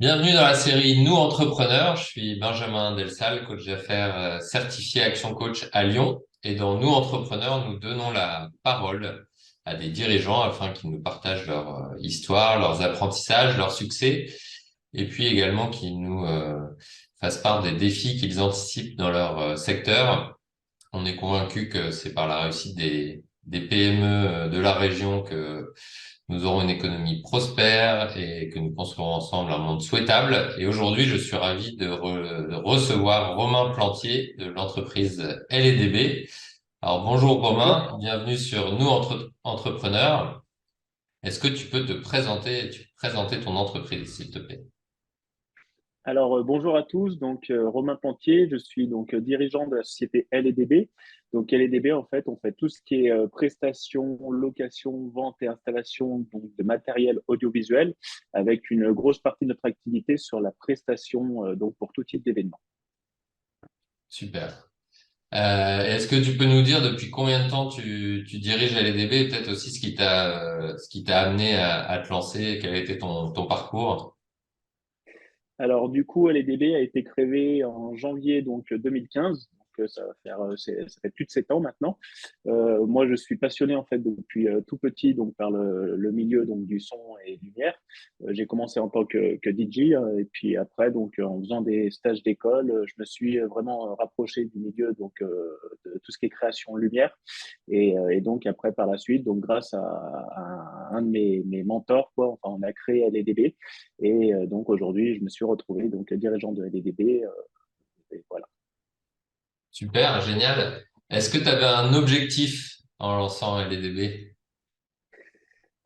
Bienvenue dans la série Nous Entrepreneurs. Je suis Benjamin Delsal, coach d'affaires certifié Action Coach à Lyon. Et dans Nous Entrepreneurs, nous donnons la parole à des dirigeants afin qu'ils nous partagent leur histoire, leurs apprentissages, leurs succès, et puis également qu'ils nous fassent part des défis qu'ils anticipent dans leur secteur. On est convaincu que c'est par la réussite des PME de la région que nous aurons une économie prospère et que nous construirons ensemble un monde souhaitable. Et aujourd'hui, je suis ravi de recevoir Romain Plantier de l'entreprise L&DB. Alors bonjour Bonjour. Romain, bienvenue sur Nous Entrepreneurs. Est-ce que tu peux te présenter ton entreprise, s'il te plaît? Alors, bonjour à tous. Donc, Romain Plantier, je suis donc dirigeant de la société L&DB. Donc, L&DB, en fait, on fait tout ce qui est prestation, location, vente et installation donc, de matériel audiovisuel, avec une grosse partie de notre activité sur la prestation donc pour tout type d'événement. Super. Est-ce que tu peux nous dire depuis combien de temps tu diriges LDB et peut-être aussi ce qui t'a amené à te lancer, quel a été ton parcours? Alors, du coup, LDB a été créé en janvier donc 2015. Donc, ça fait plus de 7 ans maintenant. Moi, je suis passionné en fait depuis tout petit donc par le milieu donc du son et lumière. J'ai commencé en tant que DJ et puis après donc en faisant des stages d'école, je me suis vraiment rapproché du milieu donc de tout ce qui est création lumière et donc après par la suite donc grâce à un de mes mentors quoi, enfin on a créé LDB et donc aujourd'hui je me suis retrouvé donc dirigeant de LDB et voilà. Super, génial. Est-ce que tu avais un objectif en lançant LDB?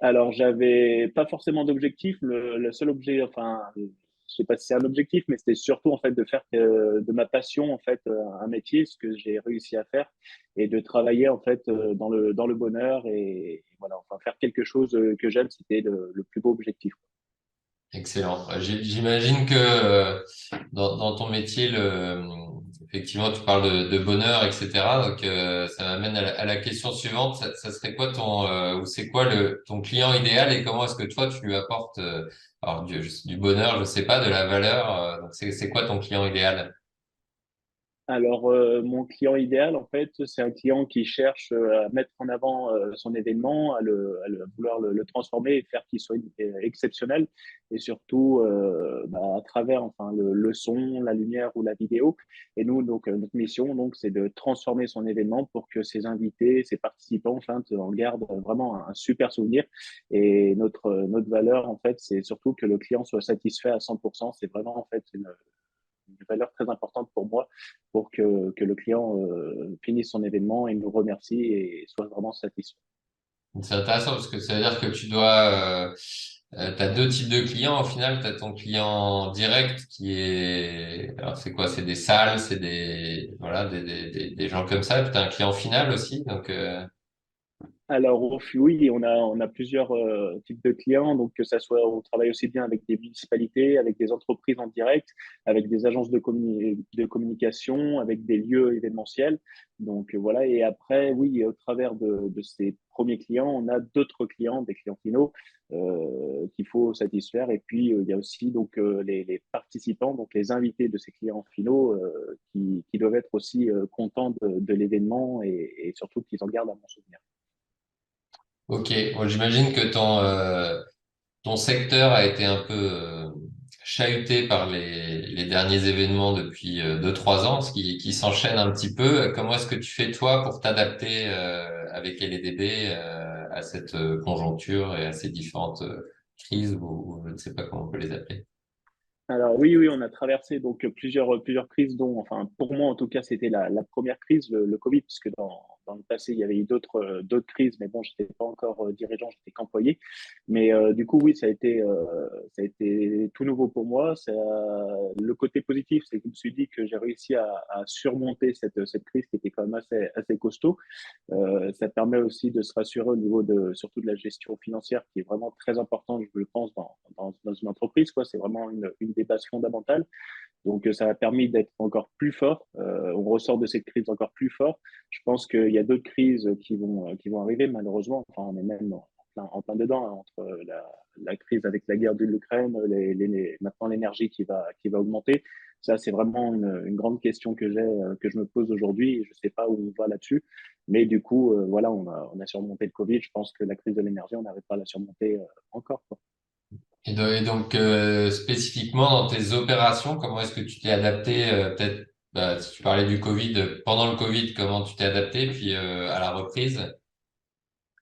Alors, j'avais pas forcément d'objectif. Le seul objet, enfin, je sais pas si c'est un objectif, mais c'était surtout en fait de faire de ma passion en fait un métier, ce que j'ai réussi à faire, et de travailler en fait dans le bonheur et voilà, enfin faire quelque chose que j'aime, c'était le plus beau objectif. Excellent. J'imagine que dans ton métier, effectivement, tu parles de bonheur, etc. Donc, ça m'amène à la question suivante. Ça serait quoi ou c'est quoi ton client idéal et comment est-ce que toi, tu lui apportes alors, du bonheur, je sais pas, de la valeur. Donc, c'est quoi ton client idéal? Alors, mon client idéal, en fait, c'est un client qui cherche à mettre en avant son événement, à vouloir le transformer et faire qu'il soit exceptionnel. Et surtout, à travers enfin, le son, la lumière ou la vidéo. Et nous, donc, notre mission, donc, c'est de transformer son événement pour que ses invités, ses participants, enfin, en gardent vraiment un super souvenir. Et notre valeur, en fait, c'est surtout que le client soit satisfait à 100%. C'est vraiment, en fait, une valeur très importante pour moi pour que le client finisse son événement et nous remercie et soit vraiment satisfait. C'est intéressant parce que ça veut dire que t'as deux types de clients au final. T'as ton client direct alors c'est quoi? C'est des salles, c'est voilà, des gens comme ça. Et puis t'as un client final aussi. Donc, Alors, oui, on a plusieurs types de clients. Donc, que ça soit, on travaille aussi bien avec des municipalités, avec des entreprises en direct, avec des agences de communication, avec des lieux événementiels. Donc, voilà. Et après, oui, au travers de ces premiers clients, on a d'autres clients, des clients finaux qu'il faut satisfaire. Et puis, il y a aussi donc les participants, donc les invités de ces clients finaux qui doivent être aussi contents de l'événement et surtout qu'ils en gardent un bon souvenir. ok. Bon, j'imagine que ton secteur a été un peu chahuté par les derniers événements depuis 2-3 ans, qui s'enchaînent un petit peu. Comment est-ce que tu fais toi pour t'adapter avec LDB à cette conjoncture et à ces différentes crises ou je ne sais pas comment on peut les appeler. Alors oui, oui, on a traversé donc plusieurs crises, dont, enfin pour moi en tout cas, c'était la première crise, le Covid, puisque dans le passé il y avait eu d'autres crises, mais bon, j'étais pas encore dirigeant, j'étais qu'employé. Mais du coup, oui, ça a été tout nouveau pour moi. Le côté positif, c'est que je me suis dit que j'ai réussi à surmonter cette crise qui était quand même assez costaud. Ça permet aussi de se rassurer au niveau surtout de la gestion financière qui est vraiment très importante, je le pense, dans une entreprise, quoi. C'est vraiment une des bases fondamentales. Donc, ça a permis d'être encore plus fort. On ressort de cette crise encore plus fort. Je pense qu'il y a d'autres crises qui vont arriver, malheureusement. Enfin, on est même en plein dedans, hein, entre la crise avec la guerre de l'Ukraine, maintenant l'énergie qui va augmenter. Ça, c'est vraiment une grande question que je me pose aujourd'hui. Je ne sais pas où on va là-dessus. Mais du coup, voilà, on a surmonté le Covid. Je pense que la crise de l'énergie, on n'arrive pas à la surmonter encore, quoi. Et donc, spécifiquement dans tes opérations, comment est-ce que tu t'es adapté, peut-être, bah, si tu parlais du Covid, pendant le Covid, comment tu t'es adapté, puis à la reprise?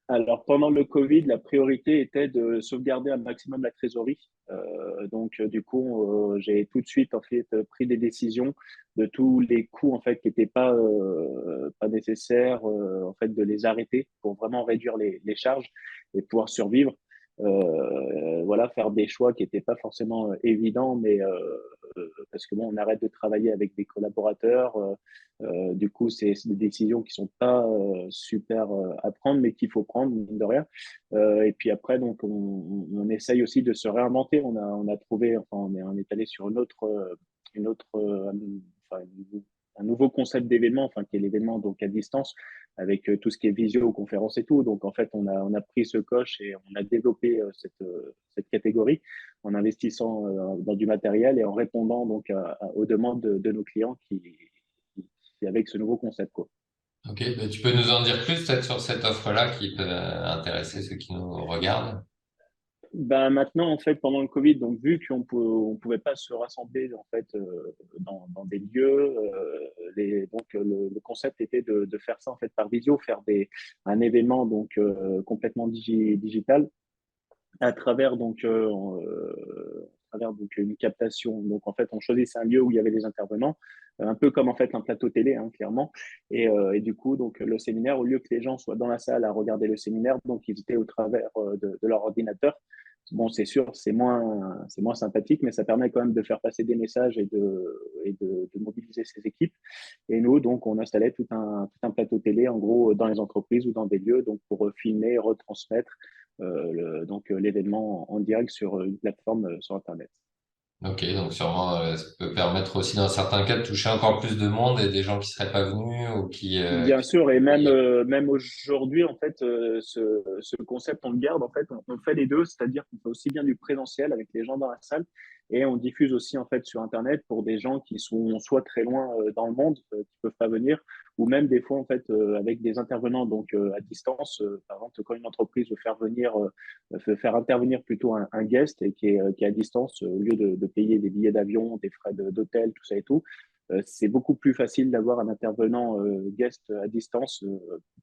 Alors, pendant le Covid, la priorité était de sauvegarder un maximum la trésorerie. Du coup, j'ai tout de suite en fait pris des décisions de tous les coûts en fait qui n'étaient pas nécessaires, en fait de les arrêter pour vraiment réduire les charges et pouvoir survivre. Voilà, faire des choix qui n'étaient pas forcément évidents, mais parce que bon, on arrête de travailler avec des collaborateurs. Du coup, c'est des décisions qui sont pas super à prendre, mais qu'il faut prendre, mine de rien. Et puis après, donc, on essaye aussi de se réinventer. On a trouvé, enfin, on est allé sur une autre, enfin, un nouveau concept d'événement, enfin, qui est l'événement donc à distance, avec tout ce qui est visioconférence et tout. Donc, en fait, on a pris ce coche et on a développé cette catégorie en investissant dans du matériel et en répondant donc aux demandes de nos clients avec ce nouveau concept, quoi. Ok, bah, tu peux nous en dire plus peut-être sur cette offre-là qui peut intéresser ceux qui nous regardent? Ben maintenant, en fait, pendant le Covid, donc vu on pouvait pas se rassembler en fait dans des lieux, donc le concept était de faire ça en fait par visio, faire un événement donc complètement digital à travers donc une captation. Donc en fait, on choisissait un lieu où il y avait des intervenants, un peu comme en fait un plateau télé, hein, clairement. Et du coup, donc le séminaire, au lieu que les gens soient dans la salle à regarder le séminaire, donc ils étaient au travers de leur ordinateur. Bon, c'est sûr, c'est moins sympathique, mais ça permet quand même de faire passer des messages et de mobiliser ses équipes. Et nous, donc, on installait tout un plateau télé, en gros, dans les entreprises ou dans des lieux, donc pour filmer, retransmettre l'événement en direct sur une plateforme sur Internet. Ok, donc sûrement, ça peut permettre aussi dans certains cas de toucher encore plus de monde et des gens qui seraient pas venus ou Bien qui sûr, et même, pourraient- même aujourd'hui, en fait, ce concept, on le garde, en fait, on fait les deux, c'est-à-dire qu'on fait aussi bien du présentiel avec les gens dans la salle, et on diffuse aussi, en fait, sur Internet pour des gens qui sont soit très loin dans le monde, qui peuvent pas venir, ou même des fois, en fait, avec des intervenants, donc à distance. Par exemple, quand une entreprise veut faire intervenir plutôt un guest et qui est à distance, au lieu de payer des billets d'avion, des frais d'hôtel, tout ça et tout, c'est beaucoup plus facile d'avoir un intervenant guest à distance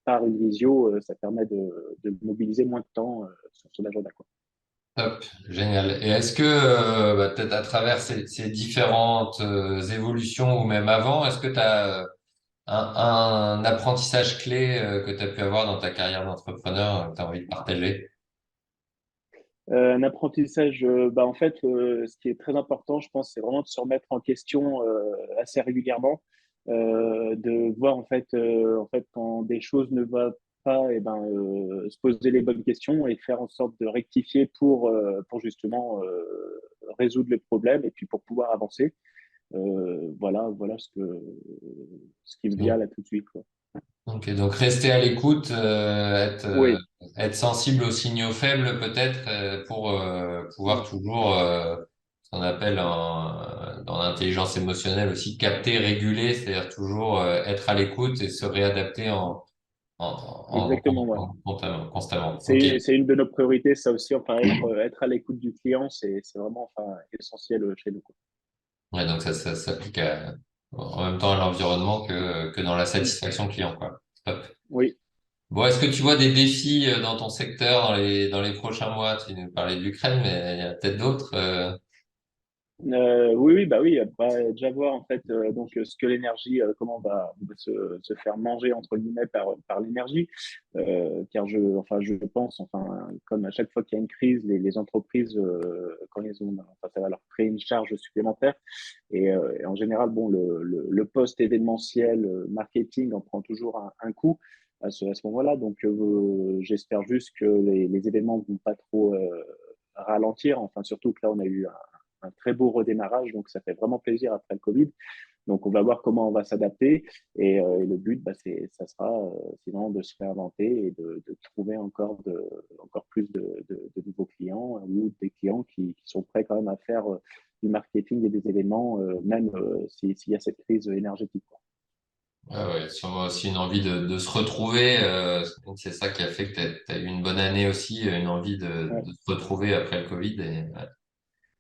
par une visio. Ça permet de mobiliser moins de temps sur son agenda, quoi. Top, génial. Et est-ce que, bah, peut-être à travers ces différentes évolutions ou même avant, est-ce que tu as un apprentissage clé que tu as pu avoir dans ta carrière d'entrepreneur que tu as envie de partager? Un apprentissage, en fait, ce qui est très important, je pense, c'est vraiment de se remettre en question assez régulièrement, de voir en fait quand des choses ne vont pas, et ben se poser les bonnes questions et faire en sorte de rectifier pour justement résoudre le problème et puis pour pouvoir avancer. Voilà ce qui me vient là tout de suite, quoi. Ok, donc rester à l'écoute, Oui, être sensible aux signaux faibles peut-être pour pouvoir toujours, ce qu'on appelle dans l'intelligence émotionnelle aussi, capter, réguler, c'est-à-dire toujours être à l'écoute et se réadapter exactement, ouais. constamment, constamment. Ok. C'est une de nos priorités, ça aussi, enfin, être à l'écoute du client, c'est vraiment enfin, essentiel chez nous, quoi. Ouais, donc ça s'applique en même temps à l'environnement que dans la satisfaction client, quoi. Top. Oui, Bon, est-ce que tu vois des défis dans ton secteur dans les prochains mois? Tu nous parlais de l'Ukraine, mais il y a peut-être d'autres. oui, oui, bah oui, bah, déjà voir en fait ce que l'énergie, comment on va se faire manger entre guillemets par l'énergie, car enfin, je pense, enfin, comme à chaque fois qu'il y a une crise, les entreprises, quand ils ont, enfin, ça va leur créer une charge supplémentaire. Et en général, bon, le post-événementiel marketing en prend toujours un coup à ce moment-là. Donc, j'espère juste que les événements vont pas trop ralentir. Enfin, surtout que là, on a eu un très beau redémarrage. Donc, ça fait vraiment plaisir après le Covid. Donc, on va voir comment on va s'adapter. Et le but, bah, ça sera sinon de se réinventer et de trouver encore plus de nouveaux clients ou des clients qui sont prêts quand même à faire du marketing et des événements, même s'il y a cette crise énergétique, quoi. Ouais, ouais, sûrement aussi une envie de se retrouver. C'est ça qui a fait que tu as eu une bonne année aussi, une envie Ouais. de se retrouver après le Covid et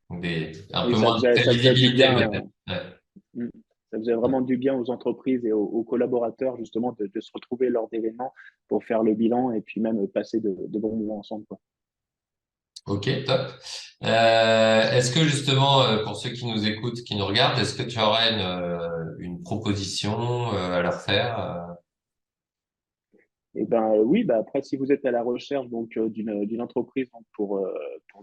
donc un Oui, peu moins de ça faisait du prévisibilité bien. peut-être. Ouais. Mm. Ça faisait vraiment du bien aux entreprises et aux collaborateurs, justement, de se retrouver lors d'événements pour faire le bilan et puis même passer de bons moments ensemble, quoi. Ok, top. Est-ce que justement, pour ceux qui nous écoutent, qui nous regardent, est-ce que tu aurais une proposition à leur faire? Et ben oui, bah après, si vous êtes à la recherche donc d'une entreprise donc, pour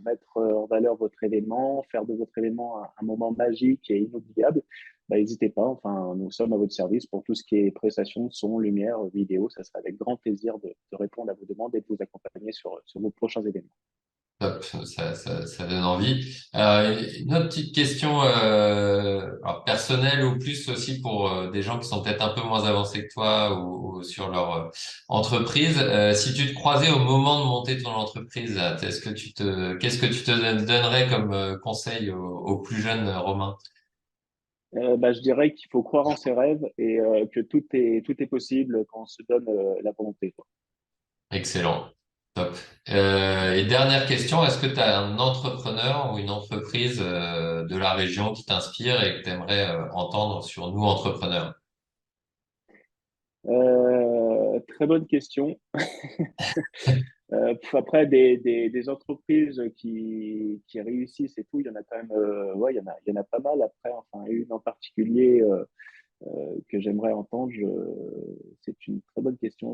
mettre en valeur votre événement, faire de votre événement un moment magique et inoubliable, bah, n'hésitez pas. Enfin, nous sommes à votre service pour tout ce qui est prestations, son, lumière, vidéo. Ça sera avec grand plaisir de répondre à vos demandes et de vous accompagner sur vos prochains événements. Top, ça donne envie. Une autre petite question alors personnelle ou plus aussi pour des gens qui sont peut-être un peu moins avancés que toi ou sur leur entreprise. Si tu te croisais au moment de monter ton entreprise, qu'est-ce que tu te donnerais comme conseil aux plus jeunes Romain? Bah, je dirais qu'il faut croire en ses rêves et que tout est possible quand on se donne la volonté, quoi. Excellent, top. Et dernière question, est-ce que tu as un entrepreneur ou une entreprise de la région qui t'inspire et que tu aimerais entendre sur nous entrepreneurs? Très bonne question. Après, des entreprises qui réussissent et tout, il y en a quand même, ouais, il y en a pas mal. Après, enfin, une en particulier que j'aimerais entendre, c'est une très bonne question.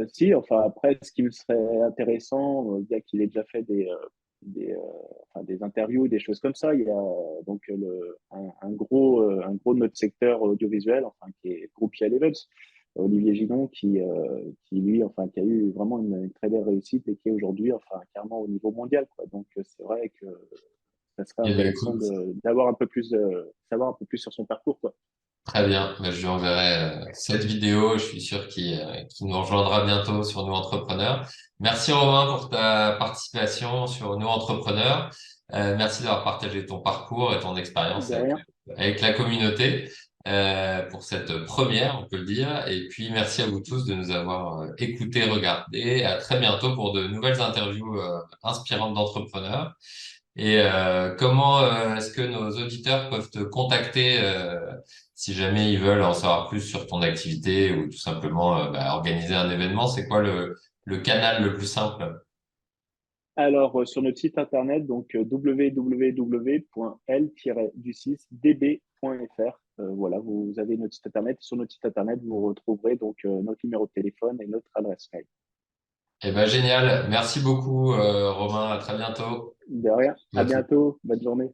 Si, enfin, après, ce qui me serait intéressant, bien qu'il ait déjà fait des, euh, enfin, des interviews, des choses comme ça, il y a donc un gros de notre secteur audiovisuel, enfin, qui est Groupie Levels, Olivier Ginon, qui lui, enfin, qui a eu vraiment une très belle réussite et qui est aujourd'hui, enfin, carrément au niveau mondial, quoi. Donc, c'est vrai que ça serait Eh bien, intéressant écoute, d'avoir un peu plus, savoir un peu plus sur son parcours, quoi. très bien. Ben, je lui enverrai cette vidéo. Je suis sûr qu'il nous rejoindra bientôt sur Nous Entrepreneurs. Merci Romain pour ta participation sur Nous Entrepreneurs. Merci d'avoir partagé ton parcours et ton expérience De rien. avec la communauté pour cette première, on peut le dire. Et puis merci à vous tous de nous avoir écoutés, regardés. À très bientôt pour de nouvelles interviews inspirantes d'entrepreneurs. Et comment est-ce que nos auditeurs peuvent te contacter si jamais ils veulent en savoir plus sur ton activité ou tout simplement organiser un événement? C'est quoi le canal le plus simple? Alors, sur notre site internet, donc www.l-du6db.fr, voilà, vous avez notre site internet. Sur notre site internet, vous retrouverez donc notre numéro de téléphone et notre adresse mail. Eh ben génial. Merci beaucoup Romain. À très bientôt. De rien. À À tous. bientôt. Bonne journée.